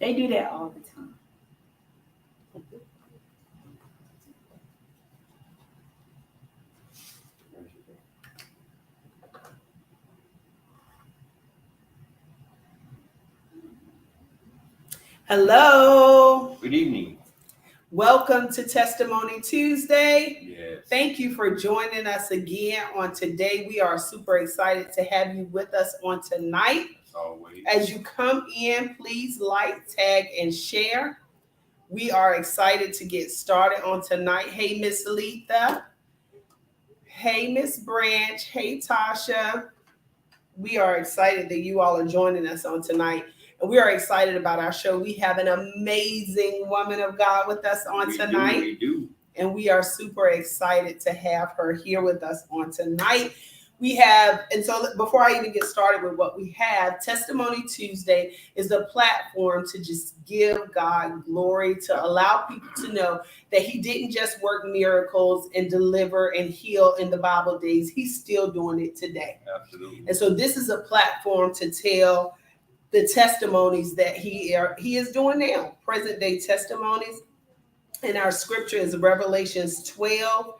They do that all the time. Hello. Good evening. Welcome to Testimony Tuesday. Yes. Thank you for joining us again on today. We are super excited to have you with us on tonight. As always. As you come in, please like, tag, and share. We are excited to get started on tonight. Hey, Miss Letha. Hey, Miss Branch. Hey, Tasha. We are excited that you all are joining us on tonight. And we are excited about our show. We have an amazing woman of God with us on tonight. We do. And we are super excited to have her here with us on tonight. We have, and so before I even get started with what we have, Testimony Tuesday is a platform to just give God glory, to allow people to know that he didn't just work miracles and deliver and heal in the Bible days. He's still doing it today. Absolutely. And so this is a platform to tell the testimonies that he is doing now, present day testimonies. And our scripture is Revelations 12.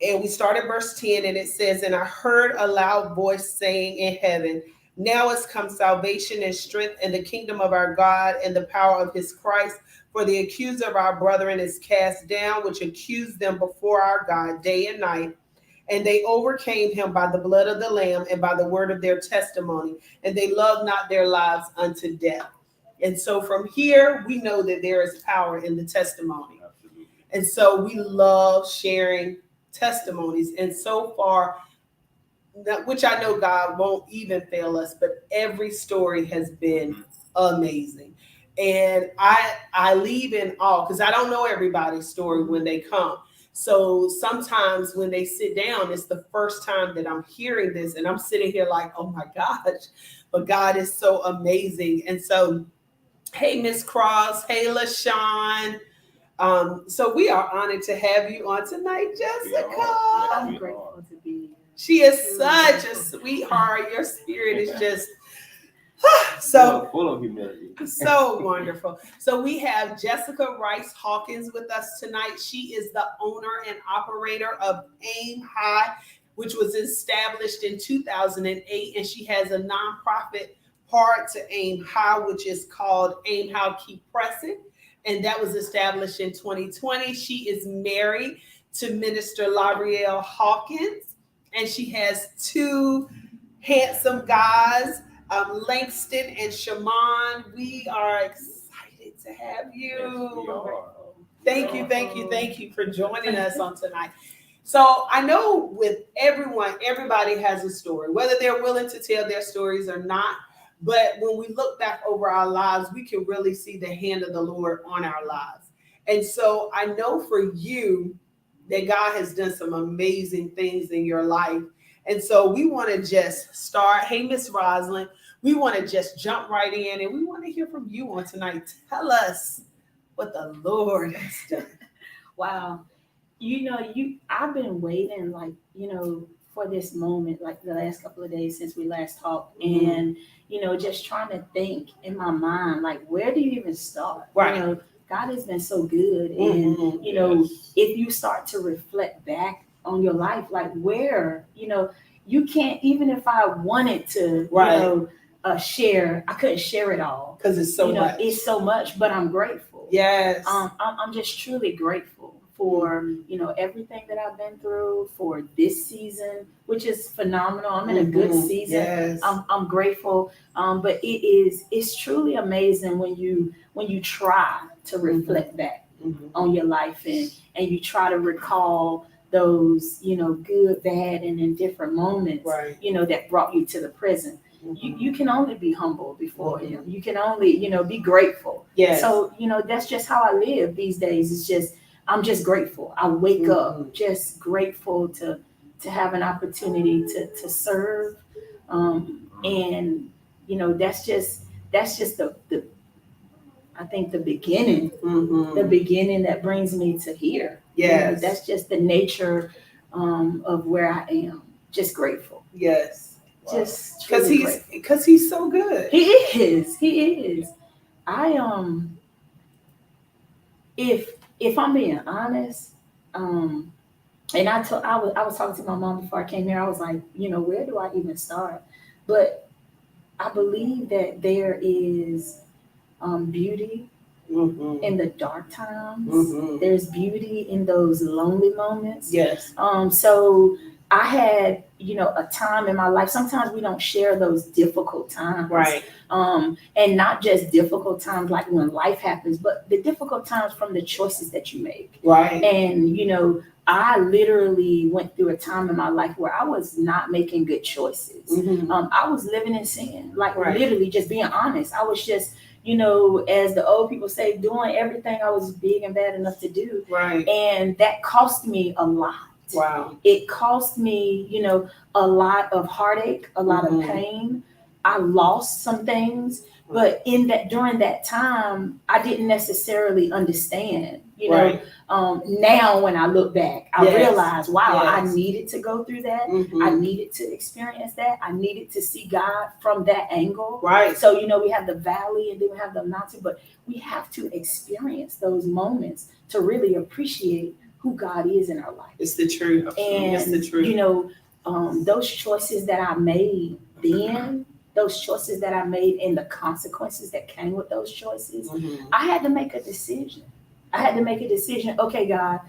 And we start at verse 10, and it says, "And I heard a loud voice saying in heaven, now is come salvation and strength and the kingdom of our God and the power of his Christ. For the accuser of our brethren is cast down, which accused them before our God day and night. And they overcame him by the blood of the Lamb and by the word of their testimony. And they loved not their lives unto death." And so from here, we know that there is power in the testimony. Absolutely. And so we love sharing testimonies. And so far, which I know God won't even fail us, but every story has been amazing. And I leave in awe because I don't know everybody's story when they come. So sometimes when they sit down, it's the first time that I'm hearing this and I'm sitting here like, oh my gosh, but God is so amazing. And so, hey, Miss Cross, hey, LaShawn. So we are honored to have you on tonight, Jessica. I'm grateful to be here. She is such a sweetheart. Your spirit is just so full of humility. So wonderful. So we have Jessica Rice Hawkins with us tonight. She is the owner and operator of Aim High, which was established in 2008. And she has a nonprofit part to Aim High, which is called Aim High Keep Pressing. And that was established in 2020. She is married to Minister Labrielle Hawkins. And she has two handsome guys, Langston and Shaman. We are excited to have you. Yes, Thank you for joining us on tonight. So I know with everyone, everybody has a story, whether they're willing to tell their stories or not. But when we look back over our lives, we can really see the hand of the Lord on our lives. And so I know for you that God has done some amazing things in your life. And so we want to just start. Hey, Miss Roslyn, we want to just jump right in and we want to hear from you on tonight. Tell us what the Lord has done. Wow. I've been waiting for this moment, like the last couple of days since we last talked. Mm-hmm. And, just trying to think in my mind, like, where do you even start? Right. God has been so good. Mm-hmm. And, if you start to reflect back on your life, like where, you can't, even if I wanted to, share, I couldn't share it all. Because it's so much. It's so much, but I'm grateful. Yes. I'm just truly grateful for, everything that I've been through, for this season, which is phenomenal. I'm in a good season. Yes. I'm grateful. But it's truly amazing when you try to reflect back on your life and you try to recall those, good, bad, and indifferent moments, right, that brought you to the present. You can only be humble before him. You can only, be grateful. Yes. So, that's just how I live these days. It's just, I'm just grateful. I wake up just grateful to have an opportunity to serve. And, that's just the I think the beginning, the beginning that brings me to here. Yes. That's just the nature of where I am. Just grateful. Yes. Just because he's so good. He is. I if I'm being honest, and I was talking to my mom before I came here. I was like, where do I even start? But I believe that there is beauty in the dark times. There's beauty in those lonely moments. Yes. So I had, a time in my life. Sometimes we don't share those difficult times. Right. And not just difficult times like when life happens, but the difficult times from the choices that you make. Right. And, I literally went through a time in my life where I was not making good choices. I was living in sin, like Right. literally just being honest. I was just, as the old people say, doing everything I was big and bad enough to do. Right. And that cost me a lot. Wow. It cost me, a lot of heartache, a lot of pain. I lost some things, but during that time, I didn't necessarily understand, Right. now when I look back, I Yes. realize, wow, I Yes. needed to go through that. I needed to experience that. I needed to see God from that angle. Right. So, we have the valley and then we have the mountain, but we have to experience those moments to really appreciate who God is in our life. It's the truth. And, It's the truth. Those choices that I made then, those choices that I made and the consequences that came with those choices, I had to make a decision. Okay, God,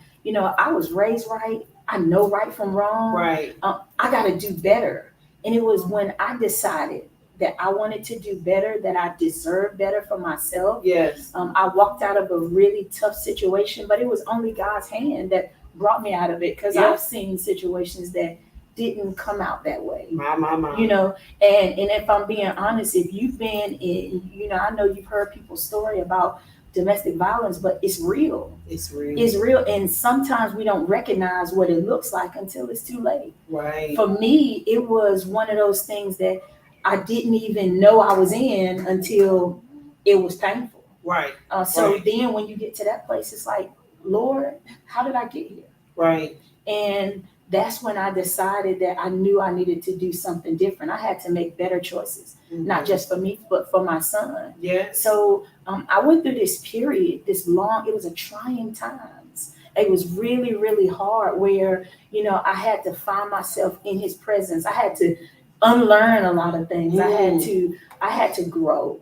I was raised right. I know right from wrong. Right. I got to do better. And it was when I decided that I wanted to do better, that I deserved better for myself. Yes. I walked out of a really tough situation, but it was only God's hand that brought me out of it, because I've seen situations that didn't come out that way. My. And if I'm being honest, if you've been in, I know you've heard people's story about domestic violence, but it's real. It's real. It's real. And sometimes we don't recognize what it looks like until it's too late. Right. For me, it was one of those things that I didn't even know I was in until it was painful. Right. So then when you get to that place, it's like, Lord, how did I get here? Right. And that's when I decided that I knew I needed to do something different. I had to make better choices, not just for me, but for my son. Yeah. So I went through this period, it was a trying times. It was really, really hard where, I had to find myself in his presence. I had to unlearn a lot of things. I had to grow.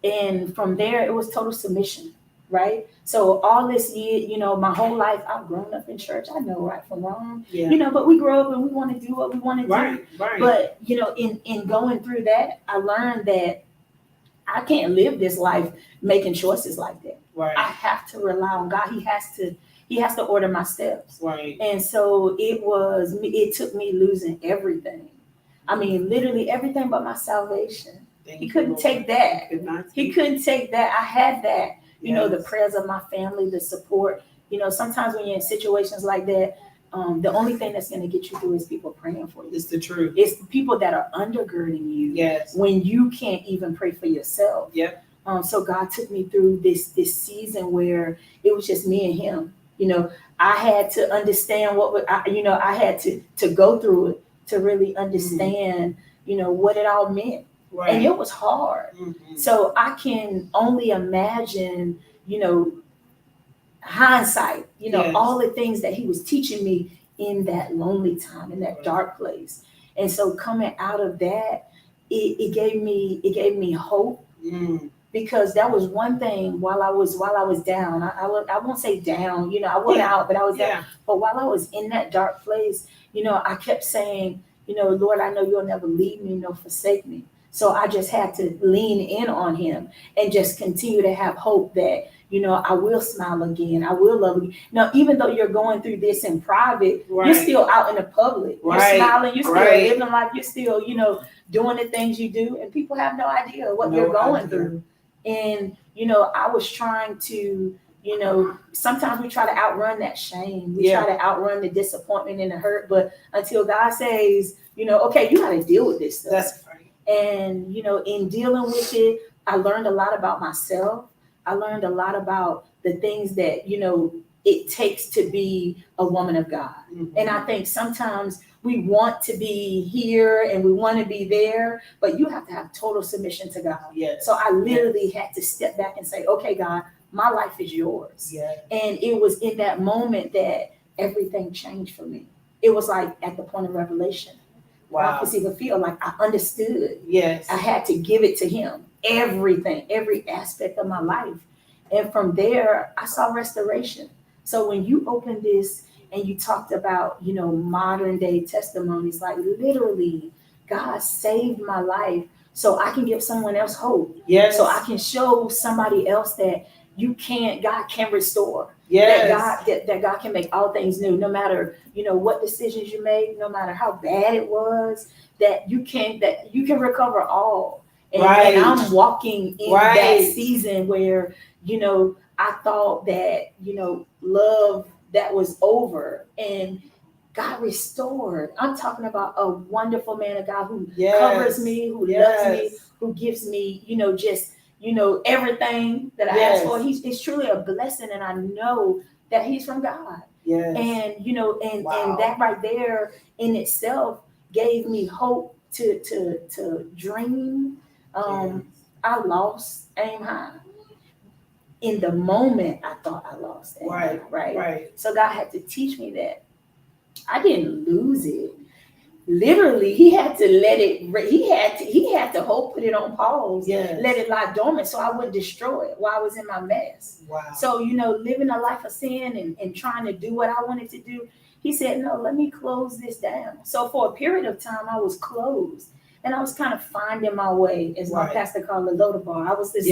And from there, it was total submission. Right. So all this year, my whole life, I've grown up in church. I know right from wrong, but we grow up and we want to do what we want to do. Right. But, in going through that, I learned that I can't live this life making choices like that. Right. I have to rely on God. He has to order my steps. Right. And so it took me losing everything. I mean, literally everything but my salvation. He couldn't take that. He couldn't take that. I had that. The prayers of my family, the support. Sometimes when you're in situations like that, the only thing that's going to get you through is people praying for you. It's the truth. It's the people that are undergirding you. Yes. When you can't even pray for yourself. Yep. So God took me through this season where it was just me and him. I had to understand I had to go through it to really understand, what it all meant. Right. And it was hard. So I can only imagine, hindsight, all the things that he was teaching me in that lonely time, in that dark place. And so coming out of that, it gave me hope, because that was one thing while I was down. I won't say down, I went out, but I was down. But while I was in that dark place, I kept saying, Lord, I know you'll never leave me nor forsake me. So I just had to lean in on him and just continue to have hope that, I will smile again. I will love again. Now, even though you're going through this in private, you're still out in the public. You're smiling. You're still living life. You're still, doing the things you do. And people have no idea what you're going through. And, I was trying to, sometimes we try to outrun that shame. We try to outrun the disappointment and the hurt. But until God says, okay, you got to deal with this stuff. That's right. And, in dealing with it, I learned a lot about myself. I learned a lot about the things that, it takes to be a woman of God. And I think sometimes we want to be here and we want to be there, but you have to have total submission to God. Yes. So I literally had to step back and say, okay, God, my life is yours. Yes. And it was in that moment that everything changed for me. It was like at the point of revelation. Wow. I could even feel like I understood. Yes. I had to give it to him. Everything, every aspect of my life. And from there, I saw restoration. So when you opened this and you talked about, modern day testimonies, like literally, God saved my life so I can give someone else hope. Yes. So I can show somebody else that God can restore. Yes. That God can make all things new, no matter, what decisions you make, no matter how bad it was, that you can recover all. And, Right. and I'm walking in Right. that season where, I thought that, love that was over, and God restored. I'm talking about a wonderful man of God who Yes. covers me, who Yes. loves me, who gives me, just everything that I Yes. ask for. It's truly a blessing, and I know that he's from God. Yes. And Wow. and that right there in itself gave me hope to dream. I lost aim high. In the moment, I thought I lost aim high, right? Right. So God had to teach me that I didn't lose it. Literally, he had to let it. He had to put it on pause. Yes. Let it lie dormant so I wouldn't destroy it while I was in my mess. Wow. So living a life of sin and trying to do what I wanted to do, he said, no, let me close this down. So for a period of time, I was closed, and I was kind of finding my way, as my pastor called it, Lodabar. I was just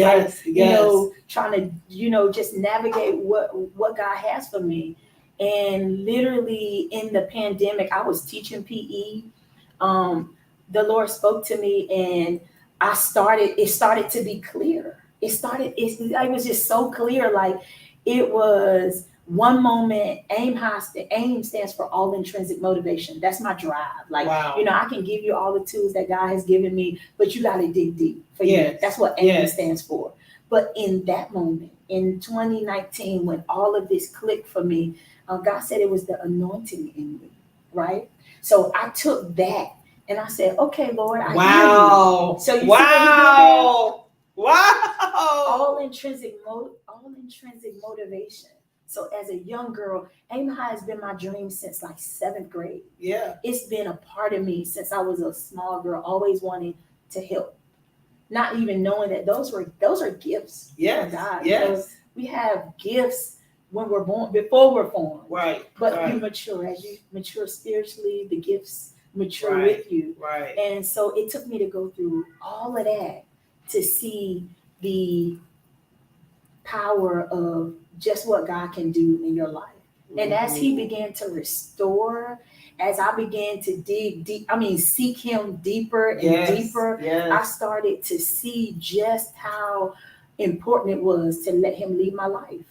trying to just navigate what God has for me. And literally in the pandemic, I was teaching PE. The Lord spoke to me, and it started to be clear. It was just so clear. Like it was one moment, AIM stands for all intrinsic motivation. That's my drive. Like, wow. I can give you all the tools that God has given me, but you got to dig deep for yes. you. That's what AIM stands for. But in that moment, in 2019, when all of this clicked for me, God said it was the anointing in me, right? So I took that and I said, okay, Lord, I hear you. So you see what he did there? Wow. All intrinsic motivation. So as a young girl, aim high has been my dream since like 7th grade. Yeah. It's been a part of me since I was a small girl, always wanting to help. Not even knowing that those are gifts from God. Yes. We have gifts when we're born, before we're formed. Right. But you mature. As you mature spiritually, the gifts mature with you. Right. And so it took me to go through all of that to see the power of just what God can do in your life. And as he began to restore, as I began to dig deep, seek him deeper and deeper, I started to see just how important it was to let him lead my life.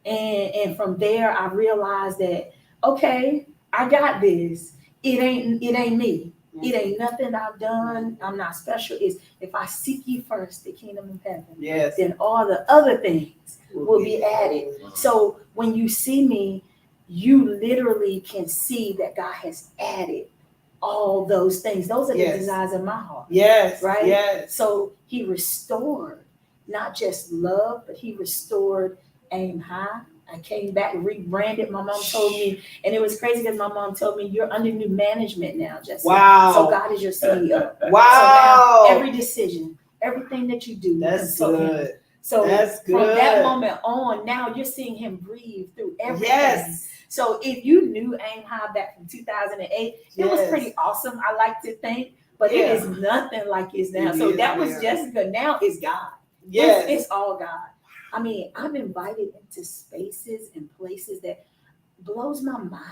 And from there, I realized that, okay, I got this. It ain't me. It ain't nothing I've done. I'm not special. It's if I seek ye first the kingdom of heaven, then all the other things will be added. So when you see me, you literally can see that God has added all those things. Those are the desires of my heart. Yes. Right? Yes. So he restored not just love, but he restored aim high. I came back, rebranded. My mom told me, and it was crazy because my mom told me, you're under new management now, Jesse. Wow. So God is your CEO. Wow. So now every decision, everything that you do, that's good. Him. So that's good. From that moment on, now you're seeing him breathe through everything. Yes. So if you knew aim high back from 2008, it was pretty awesome. I like to think, but it is nothing like it's now. So that was Jessica. Now it's God. Yes. It's all God. I'm invited into spaces and places that blows my mind.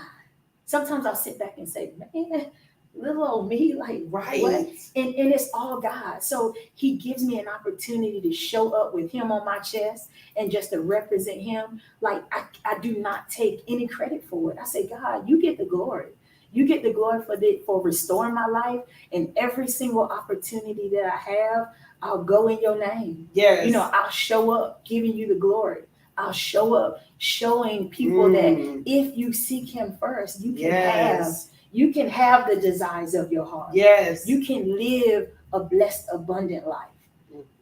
Sometimes I'll sit back and say, man, little old me, like, what? And it's all God. So he gives me an opportunity to show up with him on my chest and just to represent him. Like, I do not take any credit for it. I say, God, you get the glory. You get the glory for restoring my life, and every single opportunity that I have, I'll go in your name. Yes. I'll show up giving you the glory. I'll show up, showing people that if you seek him first, you can have the desires of your heart. Yes. You can live a blessed, abundant life.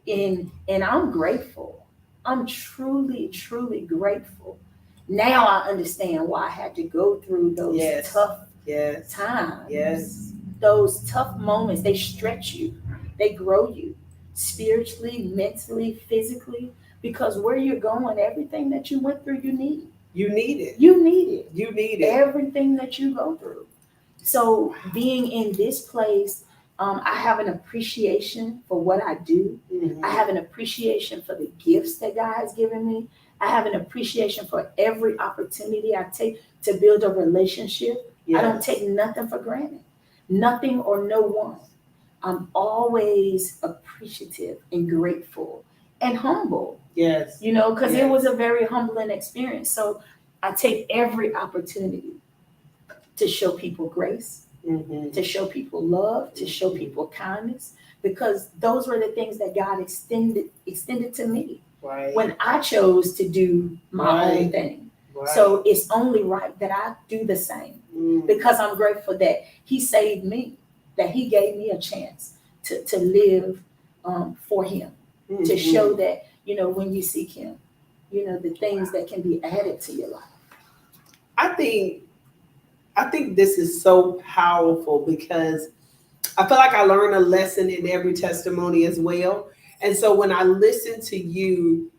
And I'm grateful. I'm truly, truly grateful. Now I understand why I had to go through those tough times. Yes. Those tough moments, they stretch you, they grow you spiritually, mentally, physically, because where you're going, everything that you went through, you need. You need it. You need it. You need it. Everything that you go through. So being in this place, I have an appreciation for what I do. I have an appreciation for the gifts that God has given me. I have an appreciation for every opportunity I take to build a relationship. I don't take nothing for granted. Nothing or no one. I'm always appreciative and grateful and humble. Yes. Because it was a very humbling experience. So I take every opportunity to show people grace, to show people love, to show people kindness, because those were the things that God extended to me when I chose to do my own thing. So it's only right that I do the same, because I'm grateful that he saved me, that he gave me a chance to live for him, to show that, when you seek him, the things that can be added to your life. I think this is so powerful, because I feel like I learn a lesson in every testimony as well. And so when I listen to you,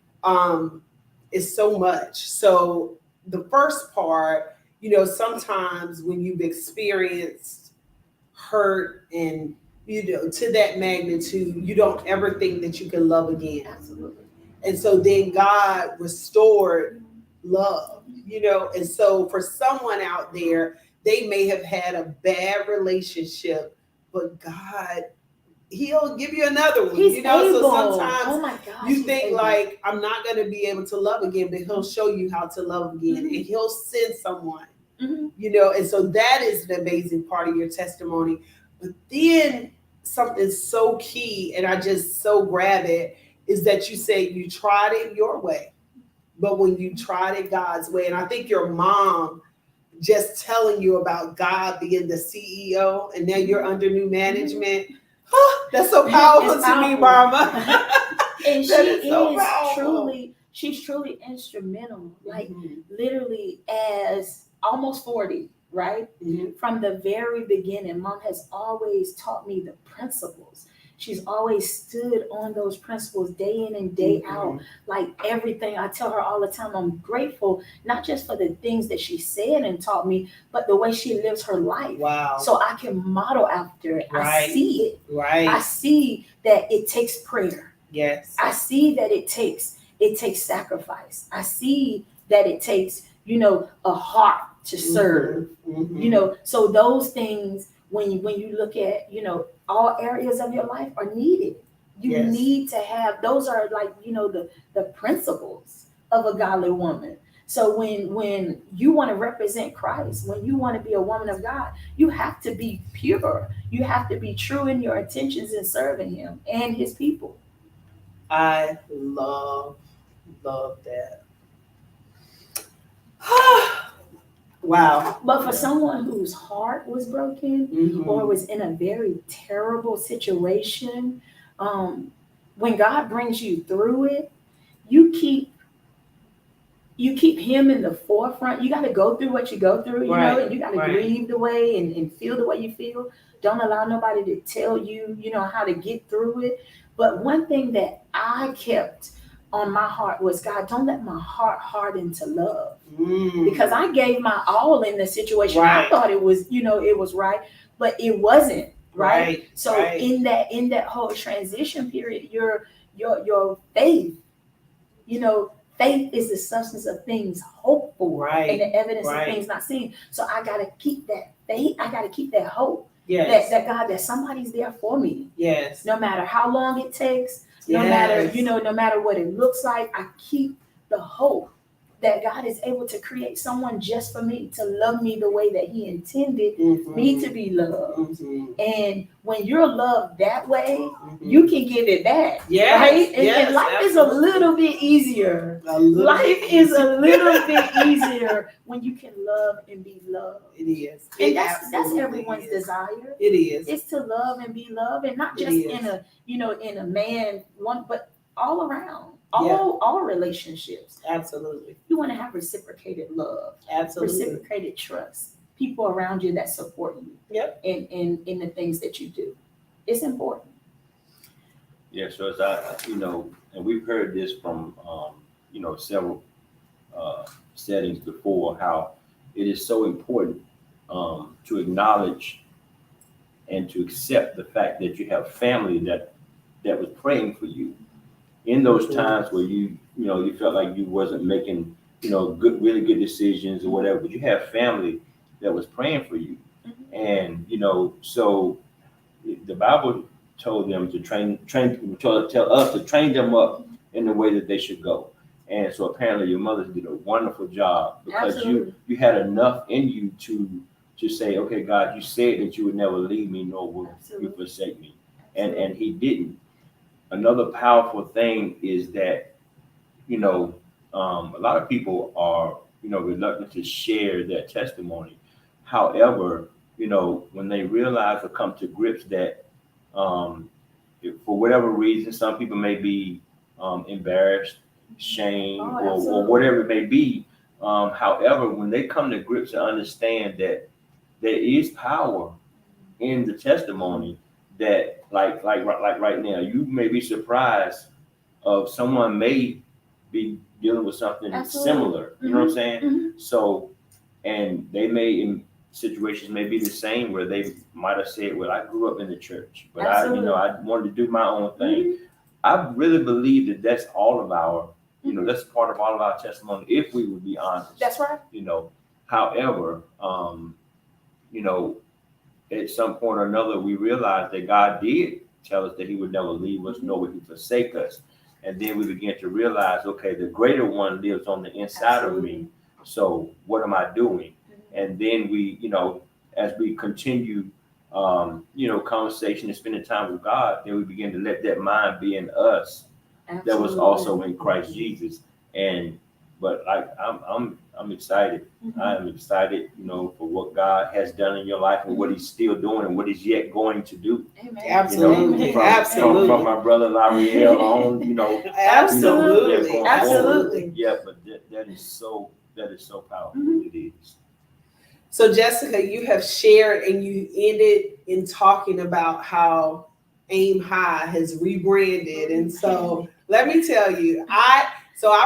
it's so much. So the first part, sometimes when you've experienced hurt and, to that magnitude, you don't ever think that you can love again. Absolutely. And so then God restored love, and so for someone out there, they may have had a bad relationship, but God, he'll give you another one. He's able. So sometimes oh my gosh, you think able. like, I'm not going to be able to love again, but he'll show you how to love again, and he'll send someone, and so that is the amazing part of your testimony. But then something so key, and I just so grab it, is that you say you tried it your way, but when you tried it God's way, and I think your mom just telling you about God being the CEO, and now you're under new management. That's so powerful to me, Mama. And she's truly instrumental, like literally as almost 40, right? From the very beginning, Mom has always taught me the principles. She's always stood on those principles day in and day out. Like everything, I tell her all the time, I'm grateful, not just for the things that she said and taught me, but the way she lives her life. Wow. So I can model after it. Right. I see it. Right. I see that it takes prayer. Yes. I see that it takes sacrifice. I see that it takes, a heart to serve. So those things, when you look at, all areas of your life are needed. You need to have, those are like, the principles of a godly woman. So when you want to represent Christ, when you want to be a woman of God, you have to be pure. You have to be true in your intentions in serving him and his people. I love that. Wow. But for someone whose heart was broken or was in a very terrible situation, when God brings you through it, you keep him in the forefront. You got to go through what you go through, and you got to grieve the way and feel the way you feel. Don't allow nobody to tell you, how to get through it. But one thing that I kept on my heart was, God, don't let my heart harden to love. Because I gave my all in the situation. I thought it was, it was right, but it wasn't right. So in that whole transition period, your faith, faith is the substance of things hoped for, and the evidence of things not seen. So I gotta keep that faith. I gotta keep that hope. That God, that somebody's there for me. Yes. No matter how long it takes, no matter what it looks like, I keep the hope that God is able to create someone just for me, to love me the way that he intended Mhm. me to be loved. Mhm. And when you're loved that way, Mhm. you can give it back. Yes, Right? And, yes, and life is a absolutely. little bit easier. A little Life bit is easy. a little bit easier when you can love and be loved. It is. And It that's absolutely everyone's is. desire. It is. Is to love and be loved, and not It just is. in a in a man one, but all around, Yeah. all relationships. Absolutely. You want to have reciprocated love, Absolutely. reciprocated trust, people around you that support you. Yep. In the things that you do, it's important. Yeah, so as and we've heard this from, several settings before, how it is so important to acknowledge and to accept the fact that you have family that was praying for you in those times where you felt like you wasn't making, really good decisions or whatever, but you have family that was praying for you. Mhm. And, so the Bible told them to tell us to train them up in the way that they should go. And so apparently your mother did a wonderful job, because Absolutely. you had enough in you to say, okay, God, you said that you would never leave me, nor will you Absolutely. forsake me. And he didn't. Another powerful thing is that, a lot of people are, reluctant to share their testimony. However, when they realize or come to grips that, for whatever reason, some people may be embarrassed, shame, Oh, or absolutely. whatever it may be. However, when they come to grips and understand that there is power in the testimony, that like right now, you may be surprised of someone may be dealing with something Absolutely. similar. You know what I'm saying? Mhm. So, and they may in situations may be the same where they might have said, "Well, I grew up in the church, but Absolutely. I wanted to do my own thing." Mhm. I really believe that that's all of our, Mhm. that's part of all of our testimony, if we would be honest. That's right. However, you know, at some point or another, we realized that God did tell us that He would never leave us, nor would He forsake us. And then we began to realize, okay, the greater one lives on the inside of me. So what am I doing? And then we, as we continue, conversation and spending time with God, then we begin to let that mind be in us that was also in Christ Jesus. But I'm excited. I am excited, for what God has done in your life and what He's still doing and what He's yet going to do. Amen. Absolutely. From my brother L'Ariel on, Absolutely. going Absolutely. forward. Yeah, but that is so powerful. Mhm. It is. So Jessica, you have shared and you ended in talking about how Aim High has rebranded. And so let me tell you, I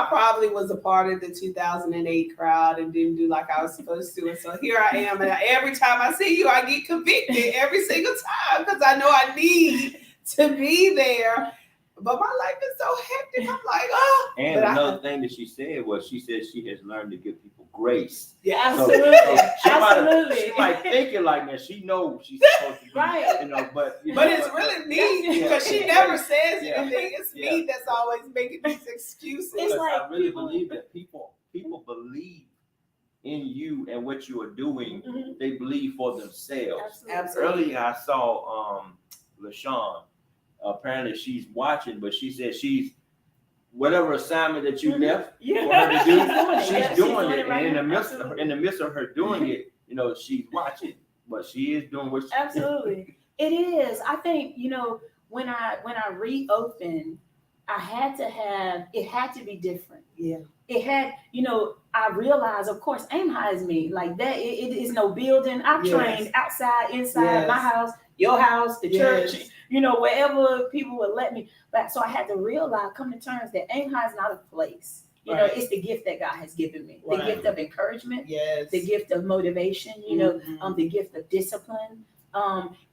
probably was a part of the 2008 crowd and didn't do like I was supposed to. And so here I am. And every time I see you, I get convicted every single time, because I know I need to be there. But my life is so hectic. I'm like, oh. And another thing that she said was, she said she has learned to give people grace. Yeah, Absolutely. So she might think it like that. She knows she's supposed to be, Right. but it's really me, because she never says anything. It's me that's always making these excuses. It's Because like I really people- believe that people believe in you and what you are doing. Mhm. They believe for themselves. Absolutely. Earlier, I saw LaShawn. Apparently, she's watching, but she said she's whatever assignment that you left for her to do, she's doing it. right And now. in the midst of her doing it, she's watching, but she is doing what she Absolutely. It is. I think, when I reopened, it had to be different. Yeah. It had, I realized, of course, Aim High is me. Like that, it is no building. I've trained outside, inside, my house, your house, the church, wherever people would let me. But so I had to realize, come to terms that Aim High is not a place. It's the gift that God has given me. The gift of encouragement, the gift of motivation, the gift of discipline.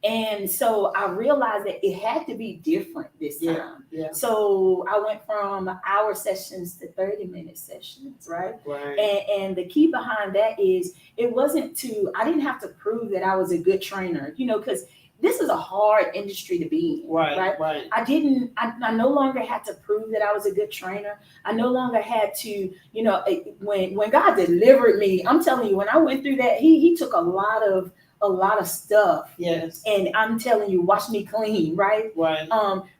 And so I realized that it had to be different this time. Yeah. So I went from hour sessions to 30-minute sessions, right? Right. And the key behind that is I didn't have to prove that I was a good trainer, because this is a hard industry to be in. Right. I no longer had to prove that I was a good trainer. I no longer had to, when God delivered me, I'm telling you, when I went through that, he took a lot of stuff. Yes. And I'm telling you, wash me clean, right? Right.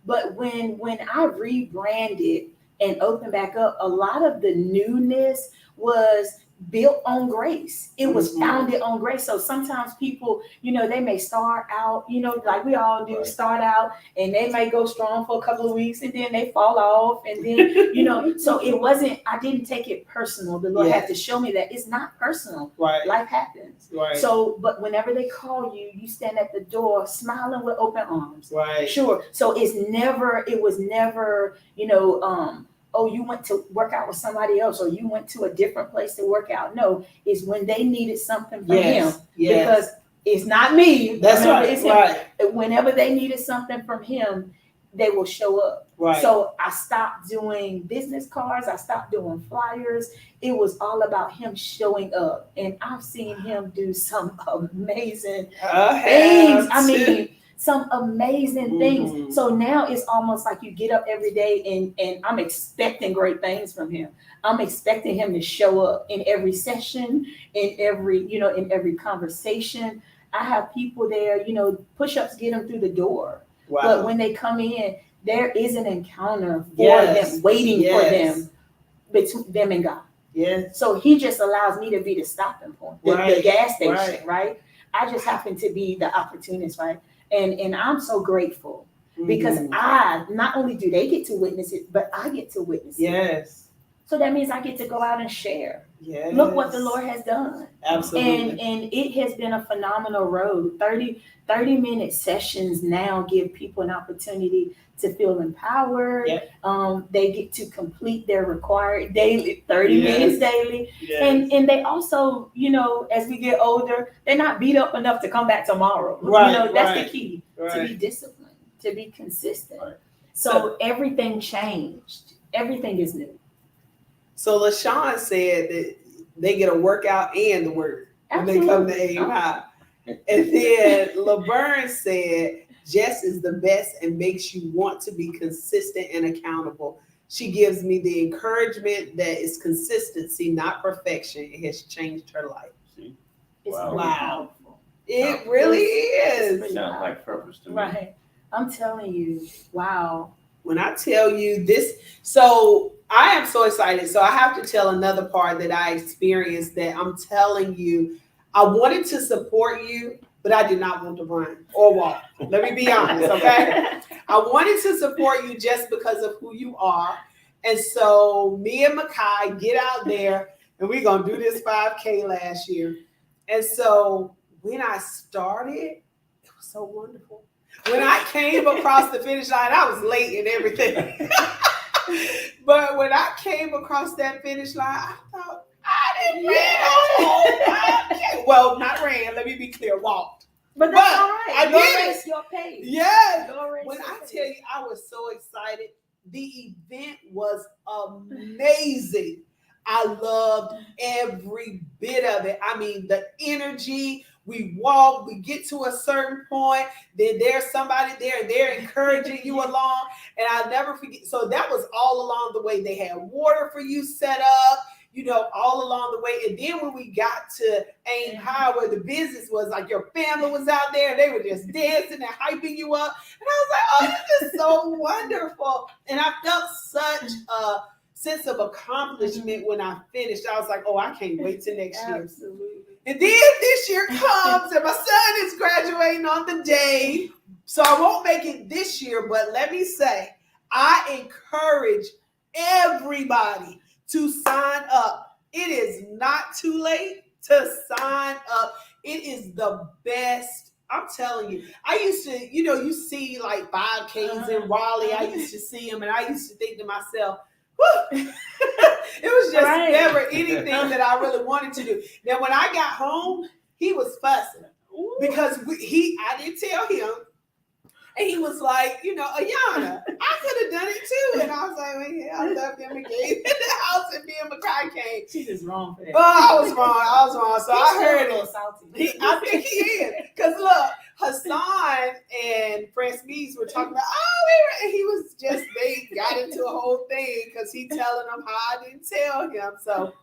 But when I rebranded and opened back up, a lot of the newness was built on grace. It was founded on grace. So sometimes people, they may start out, like we all do, start out, and they may go strong for a couple of weeks and then they fall off. And then, so I didn't take it personal. The Lord had to show me that it's not personal. Right. Life happens. Right. So, but whenever they call you, you stand at the door smiling with open arms. Right. Sure. So it was never, oh, you went to work out with somebody else, or you went to a different place to work out. No, it's when they needed something from him. Yes. Because it's not me. That's right. It's him. Right. Whenever they needed something from him, they will show up. Right. So I stopped doing business cards. I stopped doing flyers. It was all about him showing up. And I've seen him do some amazing things. I mean, some amazing things. So now it's almost like you get up every day and I'm expecting great things from him. I'm expecting him to show up in every session, in every conversation. I have people there, push-ups get them through the door. Wow. But when they come in, there is an encounter for them, waiting for them, between them and God. Yes. So he just allows me to be the stopping point, the gas station, right? I just happen to be the opportunist, right? And I'm so grateful because I, not only do they get to witness it, but I get to witness it. Yes. So that means I get to go out and share. Yes. Look what the Lord has done. Absolutely. And it has been a phenomenal road. 30-minute sessions now give people an opportunity to feel empowered. Yep. They get to complete their required daily 30 minutes daily. Yes. And they also, as we get older, they're not beat up enough to come back tomorrow. Right. That's the key, to Right. be disciplined, to be consistent. Right. So everything changed. Everything is new. So LaShawn said that they get a workout and the word when they come to Aim High. And then Laverne said Jess is the best and makes you want to be consistent and accountable. She gives me the encouragement that it's consistency, not perfection. It has changed her life. See? It's Wow. really powerful. It really is. Pretty Sounds loud. like purpose to me. Right. I'm telling you, wow. When I tell you this, so I am so excited. So I have to tell another part that I experienced that I'm telling you, I wanted to support you, but I did not want to run or walk. Let me be honest, okay? I wanted to support you just because of who you are. And so me and Makai get out there and we're going to do this 5K last year. And so when I started, it was so wonderful. When I came across the finish line, I was late and everything. But when I came across that finish line, I thought, I didn't run. Well, not ran. Let me be clear. Walked. But that's all right. I Your did race, your pace. Yes. Your race, When your I pace. tell you, I was so excited. The event was amazing. I loved every bit of it. I mean, the energy. We walk, we get to a certain point, then there's somebody there, and they're encouraging you along. And I'll never forget. So that was all along the way. They had water for you set up, all along the way. And then when we got to Aim High, where the business was, like your family was out there, and they were just dancing and hyping you up. And I was like, oh, this is so wonderful. And I felt such a sense of accomplishment when I finished. I was like, oh, I can't wait till next year. Absolutely. And then this year comes and my son is graduating on the day. So I won't make it this year, but let me say, I encourage everybody to sign up. It is not too late to sign up. It is the best. I'm telling you, I used to, you see like 5Ks in Raleigh. I used to see them and I used to think to myself, whew. It was just never anything that I really wanted to do. Now, when I got home, he was fussing because I didn't tell him. And he was like, Ayana, I could have done it too. And I was like, well, yeah, I left him and came in the house and me and Makai came. She's just wrong for that. Oh, I was wrong. So I heard a little it. salty. I think he is. Because look, Hassan and Francis were talking about, and he was just, they got into a whole thing because he telling them how I didn't tell him. So,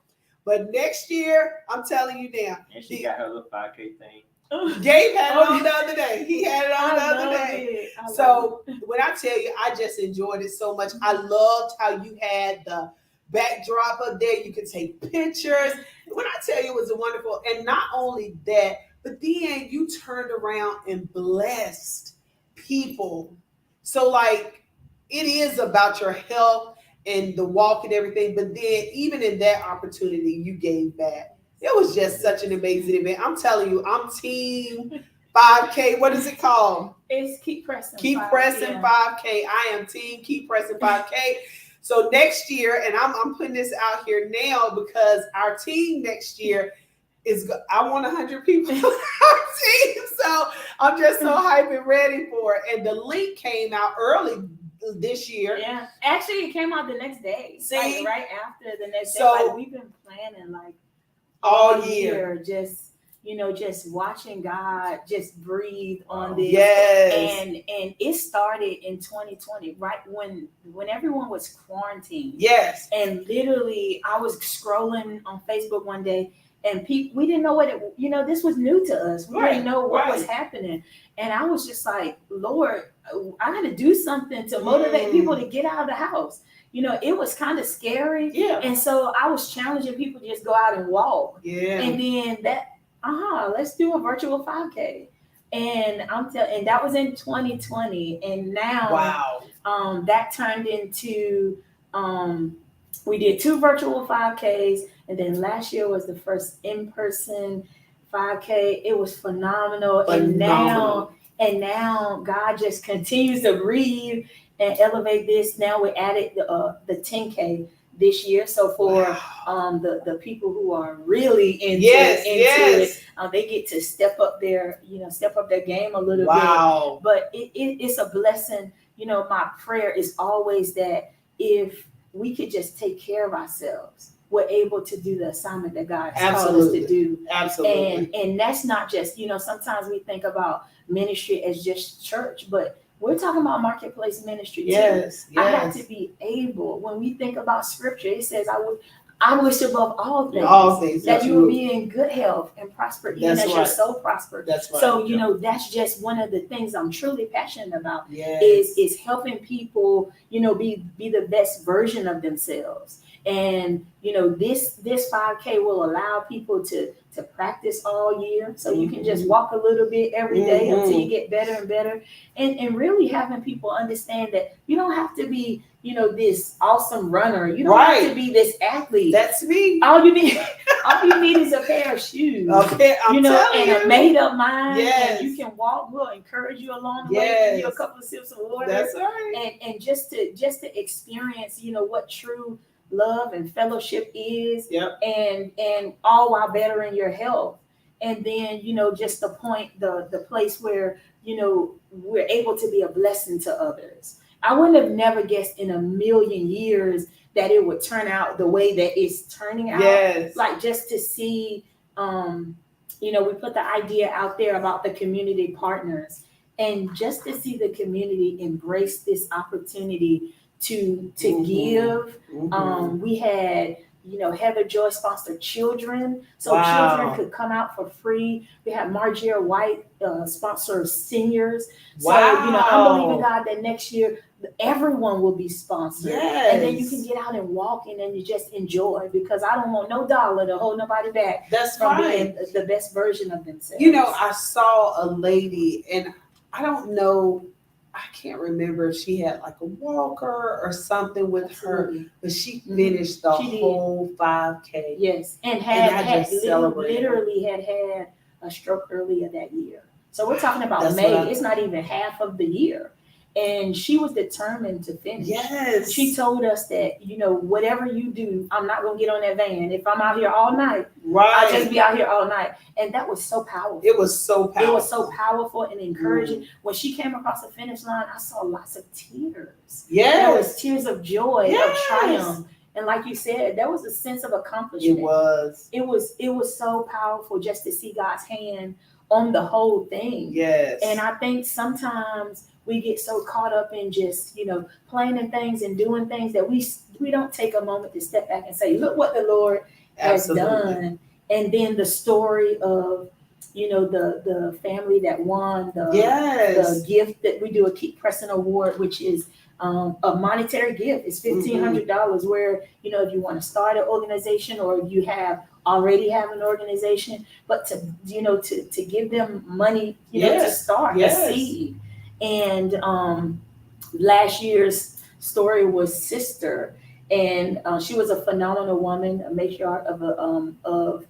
but next year, I'm telling you now. And she got her little 5K thing. Gabe had it on the other day. He had it on the other day. So when I tell you, I just enjoyed it so much. I loved how you had the backdrop up there. You could take pictures. When I tell you, it was wonderful. And not only that, but then you turned around and blessed people. So like, it is about your health and the walk and everything. But then even in that opportunity, you gave back. It was just such an amazing event. I'm telling you, I'm team 5K. What is it called? It's Keep Pressing. Keep Pressing 5K. I am team Keep Pressing 5K. So next year, and I'm putting this out here now because our team next year is, I want 100 people on our team. So I'm just so hyped and ready for it. And the link came out early this year. Yeah. Actually, it came out the next day. See? Like, right after the next day. So, like, we've been planning like all year. Just, just watching God just breathe on this. Yes. And it started in 2020, right when everyone was quarantined. Yes. And literally, I was scrolling on Facebook one day, and we didn't know what it, this was new to us. We didn't know what was happening. And I was just like, Lord, I got to do something to motivate people to get out of the house. It was kind of scary. Yeah. And so I was challenging people to just go out and walk. Yeah. And then let's do a virtual 5K. And and that was in 2020. And now, that turned into, we did 2 virtual 5Ks. And then last year was the first in-person 5K. It was phenomenal. And now God just continues to breathe and elevate this. Now we added the 10K this year. So for the people who are really into it, they get to step up their game a little bit. But it's a blessing. My prayer is always that if we could just take care of ourselves, we're able to do the assignment that God has called us to do. Absolutely. And that's not just, sometimes we think about ministry as just church, but we're talking about marketplace ministry too. Yes. I have to be able, when we think about scripture, it says, I wish above all things that you will be in good health and prosper, even as your soul prosper. That's right. So, that's just one of the things I'm truly passionate about is helping people, be the best version of themselves. And, this 5K will allow people to practice all year. So you can just walk a little bit every day until you get better and better. And really having people understand that you don't have to be, this awesome runner. You don't have to be this athlete. That's me. All you need is a pair of shoes. Okay, and a made up mind. Yes. And you can walk. We'll encourage you along the way. Give you a couple of sips of water. That's right. And just to experience, what true love and fellowship is. Yep. And all while bettering your health. And then, just the place where, we're able to be a blessing to others. I wouldn't have never guessed in a million years that it would turn out the way that it's turning out. Yes. Like just to see, we put the idea out there about the community partners, and just to see the community embrace this opportunity to give. We had, Heather Joy sponsored children, so children could come out for free. We had Margia White sponsor seniors. So, I'm believing God that next year everyone will be sponsored. Yes. And then you can get out and walk and then you just enjoy, because I don't want no dollar to hold nobody back from being the best version of themselves. I saw a lady, and I don't know, I can't remember if she had like a walker or something with her, but she finished the whole 5K. Yes, and literally had a stroke earlier that year. So we're talking about May. It's not even half of the year. And she was determined to finish. Yes. She told us that, whatever you do, I'm not going to get on that van. If I'm out here all night, I'll just be out here all night. And that was so powerful. It was so powerful. And encouraging. When she came across the finish line, I saw lots of tears. Yes. There was tears of joy, of triumph. And like you said, there was a sense of accomplishment. It was. It was so powerful just to see God's hand on the whole thing. Yes. And I think sometimes we get so caught up in just, planning things and doing things that we don't take a moment to step back and say, look what the Lord has done. And then the story of, the family that won the gift that we do, a Keep Pressing Award, which is a monetary gift. It's $1,500 where, if you want to start an organization or if you already have an organization, but to give them money, to start a seed. And last year's story was Sister, and she was a phenomenal woman, a matriarch of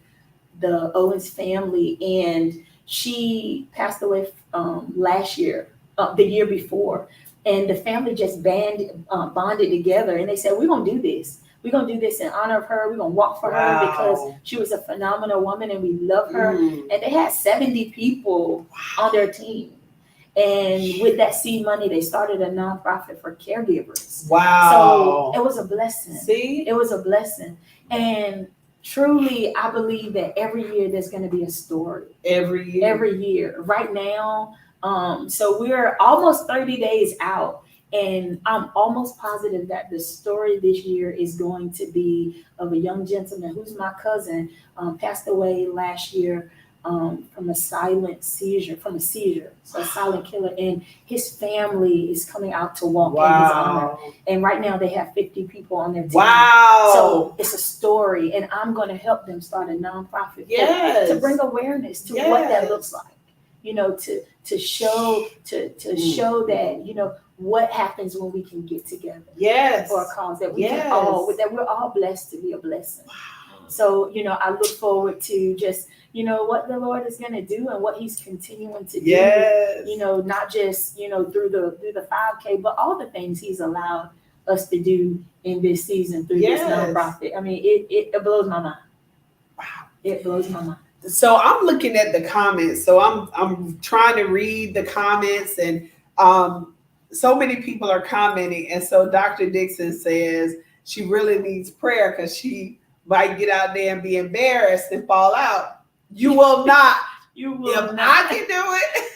the Owens family, and she passed away last year, the year before, and the family just bonded together, and they said, we're gonna do this. We're gonna do this in honor of her. We're gonna walk for her because she was a phenomenal woman, and we love her. And they had 70 people on their team. And with that seed money, they started a nonprofit for caregivers. Wow. So it was a blessing. See? It was a blessing. And truly, I believe that every year there's going to be a story. Every year. Right now, so we're almost 30 days out. And I'm almost positive that the story this year is going to be of a young gentleman who's my cousin, passed away last year from a seizure, so a silent killer, and his family is coming out to walk in his honor. And right now they have 50 people on their team. So it's a story, and I'm going to help them start a nonprofit to bring awareness to what that looks like. To show that what happens when we can get together for a cause that we can that we're all blessed to be a blessing. So I look forward to just what the Lord is going to do and what He's continuing to do. Not just through the 5K, but all the things He's allowed us to do in this season through this nonprofit. I mean, it blows my mind. Wow, it blows my mind. So I'm looking at the comments. So I'm trying to read the comments, and so many people are commenting. And so Dr. Dixon says she really needs prayer because she might get out there and be embarrassed and fall out. You will not. You will if not. I can do it,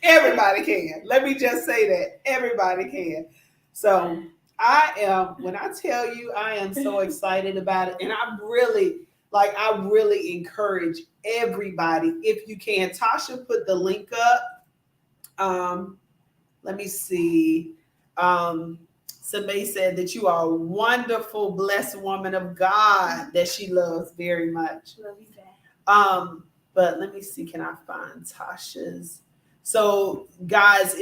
everybody can. Let me just say that. Everybody can. So when I tell you, I am so excited about it. And I really encourage everybody, if you can. Tasha put the link up. Let me see. Somebody said that you are a wonderful, blessed woman of God that she loves very much. Love you back. But let me see, can I find Tasha's? So guys,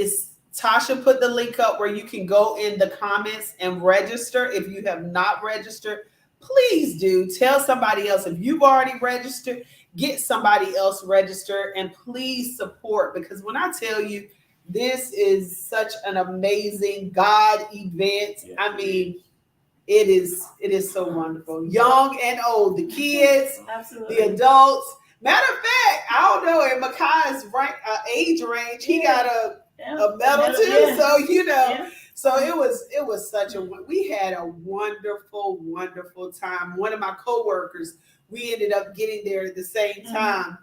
Tasha put the link up where you can go in the comments and register. If you have not registered, please do. Tell somebody else. If you've already registered, get somebody else registered, and please support, because when I tell you, this is such an amazing God event. Yes. I mean, it is so wonderful. Young and old, the kids, Absolutely. the adults. Matter of fact, I don't know, in Makai's age range, he got a medal too. So so it was such we had a wonderful, wonderful time. One of my coworkers, we ended up getting there at the same time.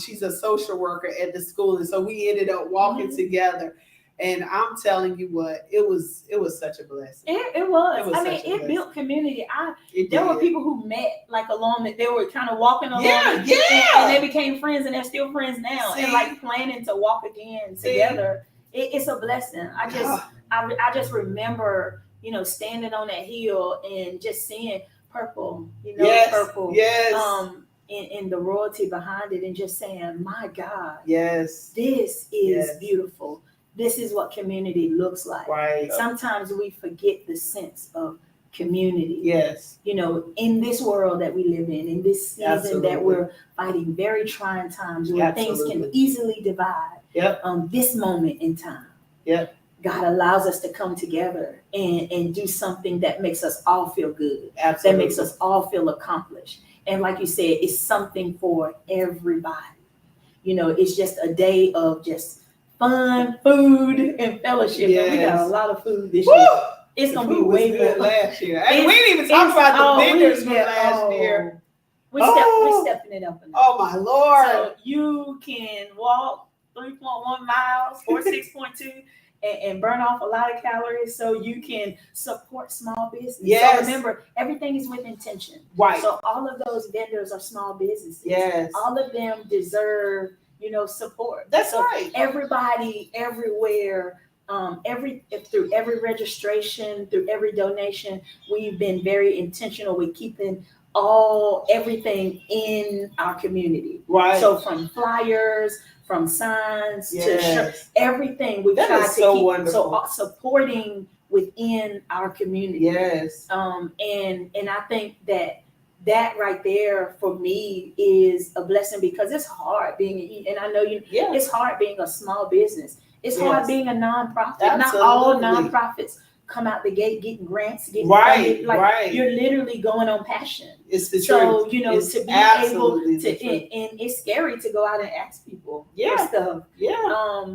She's a social worker at the school, and so we ended up walking together. And I'm telling you what, it was such a blessing. It was. I mean, it built community. There were people who met along that they were kind of walking along. And they became friends, and they're still friends now. See? And planning to walk again together. It's a blessing. I just remember, standing on that hill and just seeing purple, purple. Yes. And the royalty behind it, and just saying, my God, yes, this is beautiful. This is what community looks like. Right. Sometimes we forget the sense of community. Yes. In this world that we live in this season that we're fighting very trying times where things can easily divide. This moment in time. God allows us to come together and do something that makes us all feel good. That makes us all feel accomplished. And like you said, it's something for everybody. It's just a day of just fun, food, and fellowship. And we got a lot of food this year. It's going to be way better last year. We didn't even talk about the vendors from last year. Oh. We're stepping it up a notch. Oh my Lord. So you can walk 3.1 miles or 6.2 and burn off a lot of calories so you can support small business. Yes. So remember, everything is with intention. Right. So all of those vendors are small businesses. Yes. All of them deserve, support. That's so right. Everybody, everywhere, through every registration, through every donation, we've been very intentional with keeping everything in our community. Right. So from flyers, from signs to Yes. everything we That try is to so keep wonderful. supporting within our community. Yes. And I think that right there for me is a blessing because it's hard being, and I know Yeah. it's hard being a small business. It's Yes. hard being a nonprofit. Absolutely. Not all nonprofits come out the gate getting grants, getting Right. funded. Like Right. you're literally going on passion. It's the So truth. to be able to, and it's scary to go out and ask people Yeah. for stuff. Yeah.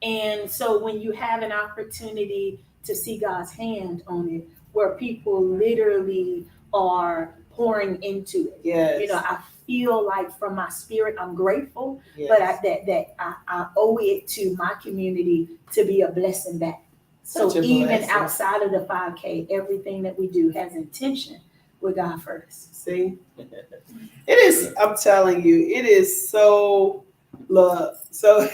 And so when you have an opportunity to see God's hand on it, where people literally are pouring into it. Yes. I feel like from my spirit, I'm grateful, Yes. but I owe it to my community to be a blessing back. Such So a even blessing. outside of the 5K, everything that we do has intention with God first. See, it is. I'm telling you, it is so love. So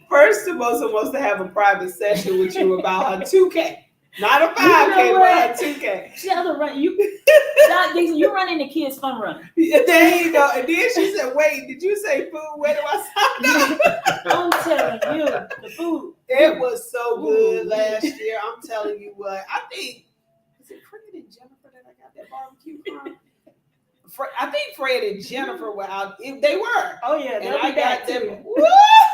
first and most, I wants to have a private session with you about her 2K. Not a 5K, but a 2K. She has to run. You're running the kids' fun run. There you go. And then she said, "Wait, did you say food? Where do I sign up?" I'm telling you, the food. It was so good last year. I'm telling you what. I think is it Fred and Jennifer that I got that barbecue from? I think Fred and Jennifer were out. They were. Oh yeah, And I got them. too. Woo!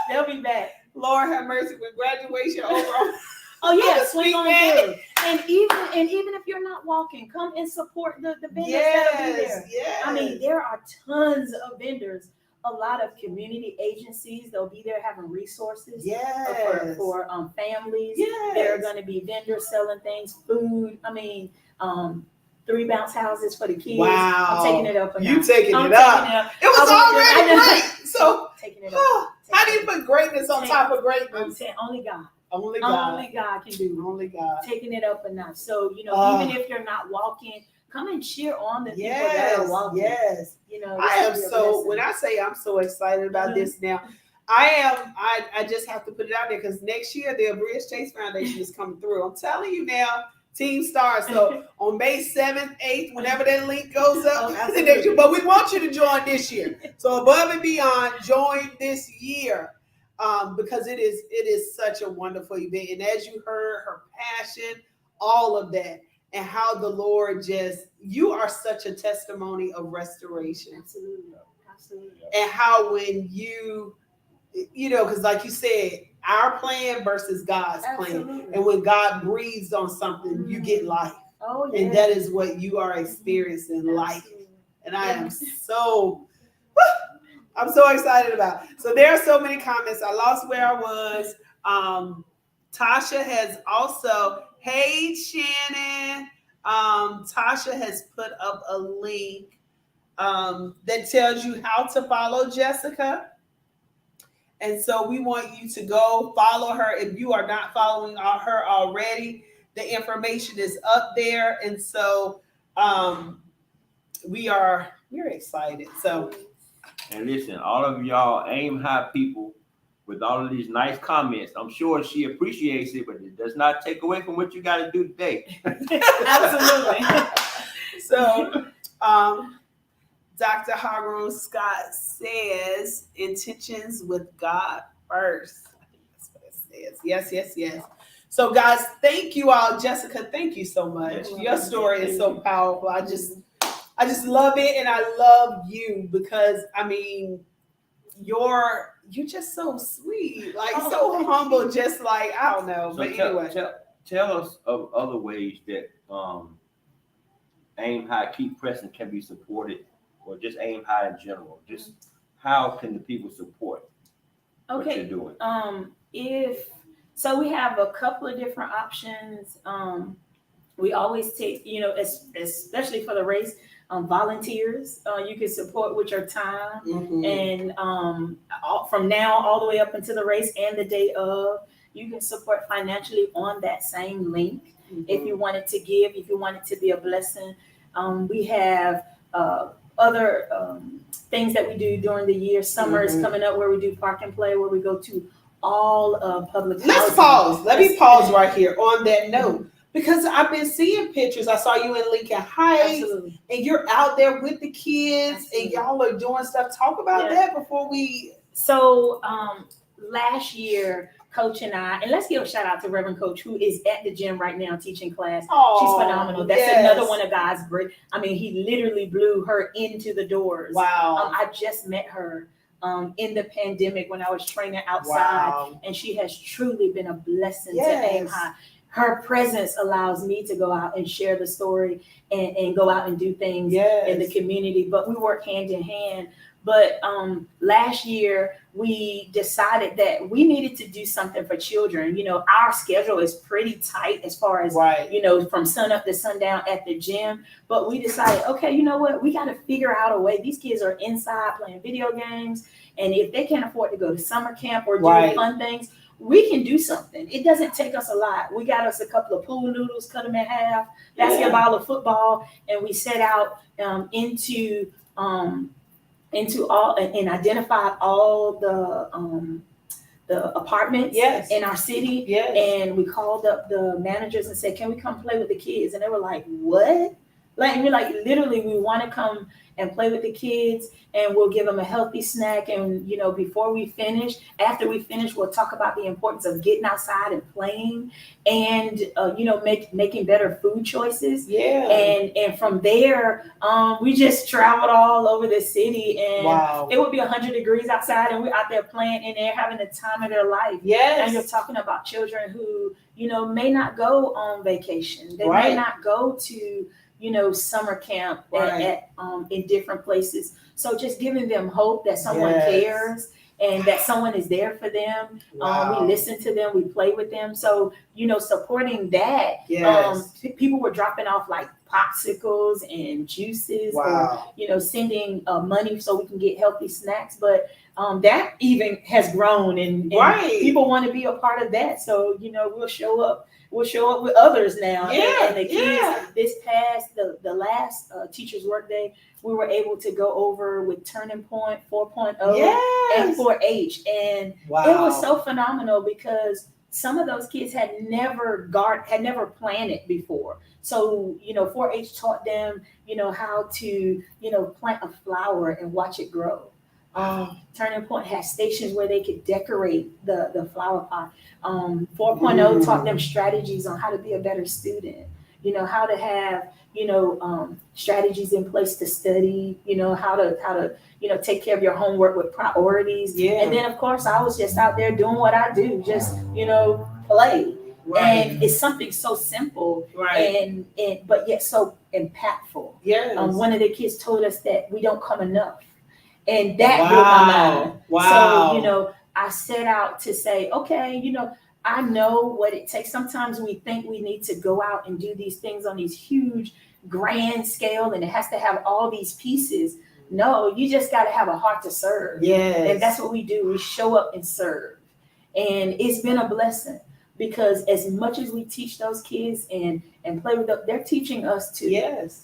They'll be back. Lord have mercy with graduation over. Oh yeah, I'm a swing sweet on man. through. And even if you're not walking, come and support the vendors that'll be there. Yes. I mean, there are tons of vendors. A lot of community agencies, they'll be there having resources Yes. for families. Yes. There are going to be vendors selling things, food. I mean, 3 bounce houses for the kids. Wow. I'm taking it up. You taking I'm it up. taking it up. It was I already know. great. So Taking it up. how do you put greatness on top of I'm greatness? saying only God. Only God. Only God can do. Only God. Taking it up a notch. So even if you're not walking, come and cheer on the people that are walking. Yes. I am so. When I say I'm so excited about this now, I just have to put it out there because next year the Bridge Chase Foundation is coming through. I'm telling you now, Team Stars. So on May 7th, 8th, whenever that link goes up, but we want you to join this year. So above and beyond, join this year. Because it is such a wonderful event. And as you heard, her passion, all of that, and how the Lord you are such a testimony of restoration. Absolutely. And how when because like you said, our plan versus God's plan. And when God breathes on something, you get life. Oh, yeah. And that is what you are experiencing, life. And I am I'm so excited about it. So there are so many comments. I lost where I was. Tasha has also, hey Shannon. Tasha has put up a link that tells you how to follow Jessica. And so we want you to go follow her. If you are not following her already, the information is up there. And so we're excited. So. And listen, all of y'all aim high people with all of these nice comments. I'm sure she appreciates it, but it does not take away from what you got to do today. Absolutely. So, Dr. Hargrown Scott says, intentions with God first. I think that's what it says. Yes. So, guys, thank you all. Jessica, thank you so much. Your story is so powerful. I just love it, and I love you because I mean, you're just so sweet, like so humble, just like I don't know. So but anyway, tell us of other ways that Aim High Keep Pressing can be supported, or just Aim High in general. Just how can the people support what you're doing? So we have a couple of different options. We always take, especially for the race. volunteers. You can support with your time, Mhm. and from now all the way up until the race and the day of, you can support financially on that same link. If you wanted to give, if you wanted to be a blessing, we have other things that we do during the year. Summer is coming up where we do park and play, where we go to all public Let's housing. pause. Let me pause right here on that note, because I've been seeing pictures. I saw you in Lincoln Heights, Absolutely. and you're out there with the kids, Absolutely. and y'all are doing stuff. Talk about that before we. So last year, Coach and I, and let's give a shout out to Reverend Coach, who is at the gym right now teaching class. She's phenomenal. That's another one of God's great. I mean, he literally blew her into the doors. Wow. I just met her in the pandemic when I was training outside, and she has truly been a blessing to Aim High. Her presence allows me to go out and share the story and go out and do things in the community, but we work hand in hand. But last year, we decided that we needed to do something for children. You know, our schedule is pretty tight as far as, you know, from sun up to sundown at the gym. But we decided, okay, you know what? We got to figure out a way. These kids are inside playing video games. And if they can't afford to go to summer camp or do fun things, we can do something. It doesn't take us a lot. We got us a couple of pool noodles, cut them in half, basketball or football, and we set out into all and identified all the apartments in our city. And we called up the managers and said, can we come play with the kids? And they were like, what? Like, we're like, literally, we want to come and play with the kids, and we'll give them a healthy snack. And, you know, after we finish, we'll talk about the importance of getting outside and playing and, you know, making better food choices. And from there, we just traveled all over the city, and it would be 100 degrees outside, and we're out there playing in there, having the time of their life. And you're talking about children who, you know, may not go on vacation. They may not go to, you know, summer camp in different places. So just giving them hope that someone cares and that someone is there for them. We listen to them, we play with them. So, you know, supporting that, people were dropping off like popsicles and juices, or, you know, sending money so we can get healthy snacks. But that even has grown, and people want to be a part of that. So, you know, we'll show up with others now. And the kids, the last Teachers Work Day, we were able to go over with Turning Point 4.0 and 4-H. And it was so phenomenal because some of those kids had never planted before. So, you know, 4-H taught them, you know, how to, you know, plant a flower and watch it grow. Turning Point has stations where they could decorate the flower pot. 4.0 taught them strategies on how to be a better student, you know, how to have, you know, strategies in place to study, you know, how to, you know, take care of your homework with priorities. And then, of course, I was just out there doing what I do, just, you know, play. And it's something so simple and but yet so impactful. One of the kids told us that we don't come enough. And that blew my mind. So, you know, I set out to say, okay, you know, I know what it takes. Sometimes we think we need to go out and do these things on these huge, grand scale, and it has to have all these pieces. No, you just got to have a heart to serve. And that's what we do. We show up and serve. And it's been a blessing because as much as we teach those kids and play with them, they're teaching us too.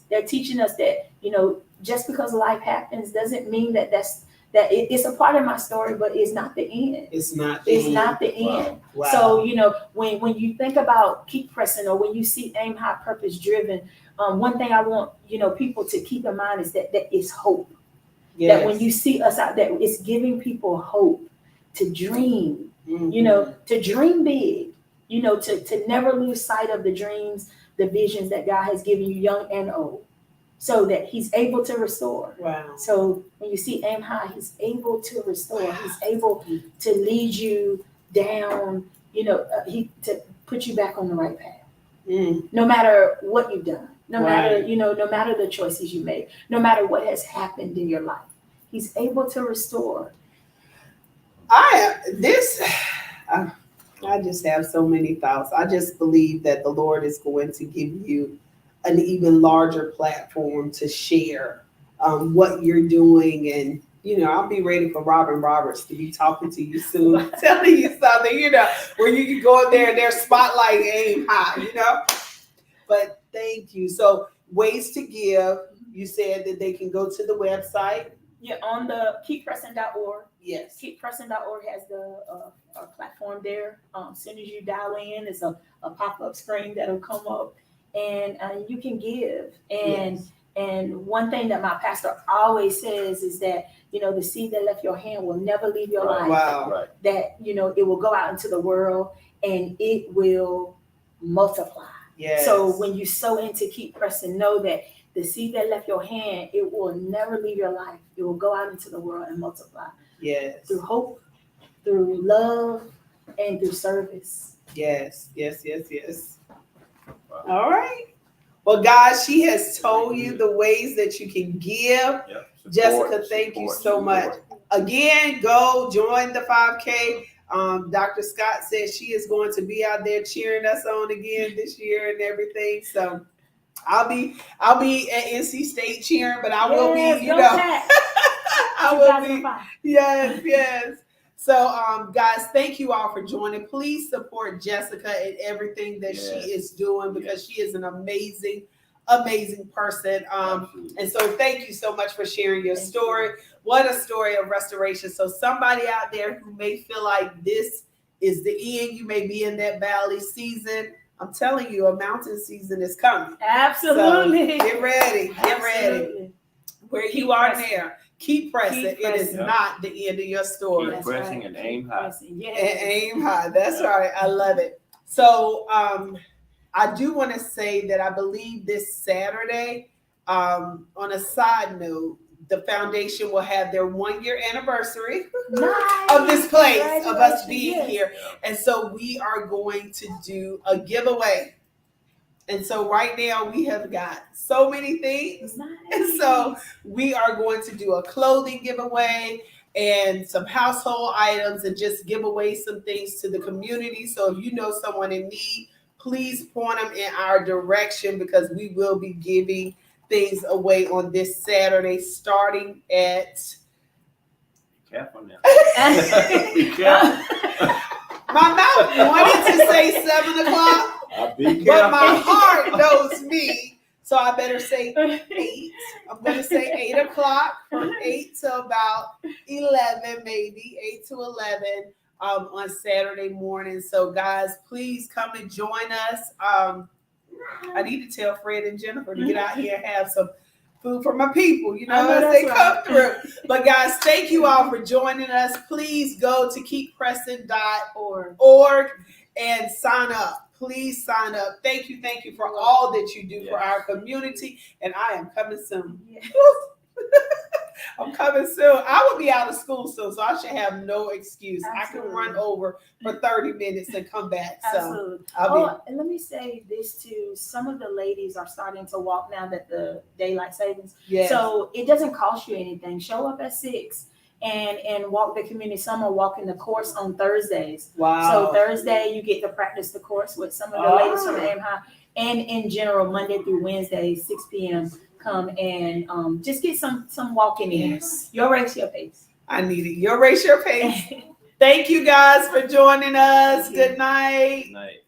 They're teaching us that, you know, just because life happens doesn't mean that it's a part of my story, but it's not the end. It's not the end. So, you know, when you think about Keep Pressing, or when you see Aim High Purpose Driven, one thing I want, you know, people to keep in mind is that it's hope. That when you see us out there, it's giving people hope to dream, you know, to dream big, you know, to never lose sight of the dreams, the visions that God has given you, young and old, so that he's able to restore. So when you see Aim High, he's able to restore. He's able to lead you down, you know, to put you back on the right path. No matter what you've done, no matter, you know, no matter the choices you made, no matter what has happened in your life, he's able to restore. I just have so many thoughts. I just believe that the Lord is going to give you an even larger platform to share what you're doing. And, I'll be ready for Robin Roberts to be talking to you soon, telling you something, where you can go in there and their spotlight aim high, But thank you. So ways to give, you said that they can go to the website. Yeah, on the keeppressing.org. Yes. Keeppressing.org has the platform there. As soon as you dial in, it's a pop-up screen that'll come up, and you can give. And one thing that my pastor always says is that, the seed that left your hand will never leave your life. Wow. Right. That, it will go out into the world and it will multiply. Yes. So when you sow into Keep Pressing, know that the seed that left your hand, it will never leave your life. It will go out into the world and multiply. Yes. Through hope, through love, and through service. Yes. Wow. All right. Well, guys, she has told you the ways that you can give. Yep. Jessica, thank you so much. Again, go join the 5K. Dr. Scott says she is going to be out there cheering us on again this year and everything. So I'll be at NC State cheering, but I will be, I will be. Yes. So, guys, thank you all for joining. Please support Jessica and everything that she is doing, because she is an amazing person. And so thank you so much for sharing your story. What a story of restoration. So somebody out there who may feel like this is the end, you may be in that valley season. I'm telling you, a mountain season is coming. Absolutely. So get ready. Where you are there. Keep pressing. It is not the end of your story. Keep pressing and aim high. And aim high. That's right. I love it. So I do want to say that I believe this Saturday, on a side note, the foundation will have their 1-year anniversary of this place, of us being here. And so we are going to do a giveaway. And so right now we have got so many things. Nice. And so we are going to do a clothing giveaway and some household items, and just give away some things to the community. So if you know someone in need, please point them in our direction, because we will be giving things away on this Saturday, starting at. Be careful now. Be careful. My mouth wanted to say 7 o'clock. But my heart knows me, so I better say 8. I'm going to say 8 o'clock, from 8 to about 11, maybe 8 to 11 on Saturday morning. So guys, please come and join us. I need to tell Fred and Jennifer to get out here and have some food for my people, as they come through. But guys, thank you all for joining us. Please go to keeppressing.org and sign up. Please sign up. Thank you for all that you do for our community. And I am coming soon. Yes. I'm coming soon. I will be out of school soon, so I should have no excuse. Absolutely. I can run over for 30 minutes and come back. Absolutely. And let me say this too. Some of the ladies are starting to walk now that the daylight savings. Yes. So it doesn't cost you anything. Show up at 6. And walk the community. Some are walking the course on Thursdays. Wow. So Thursday you get to practice the course with some of the ladies from Aim High. And in general, Monday through Wednesday, 6 p.m. come and just get some walking in. Yes. Your race, your pace. I need it. Your race, your pace. Thank you guys for joining us. Good night. Good night.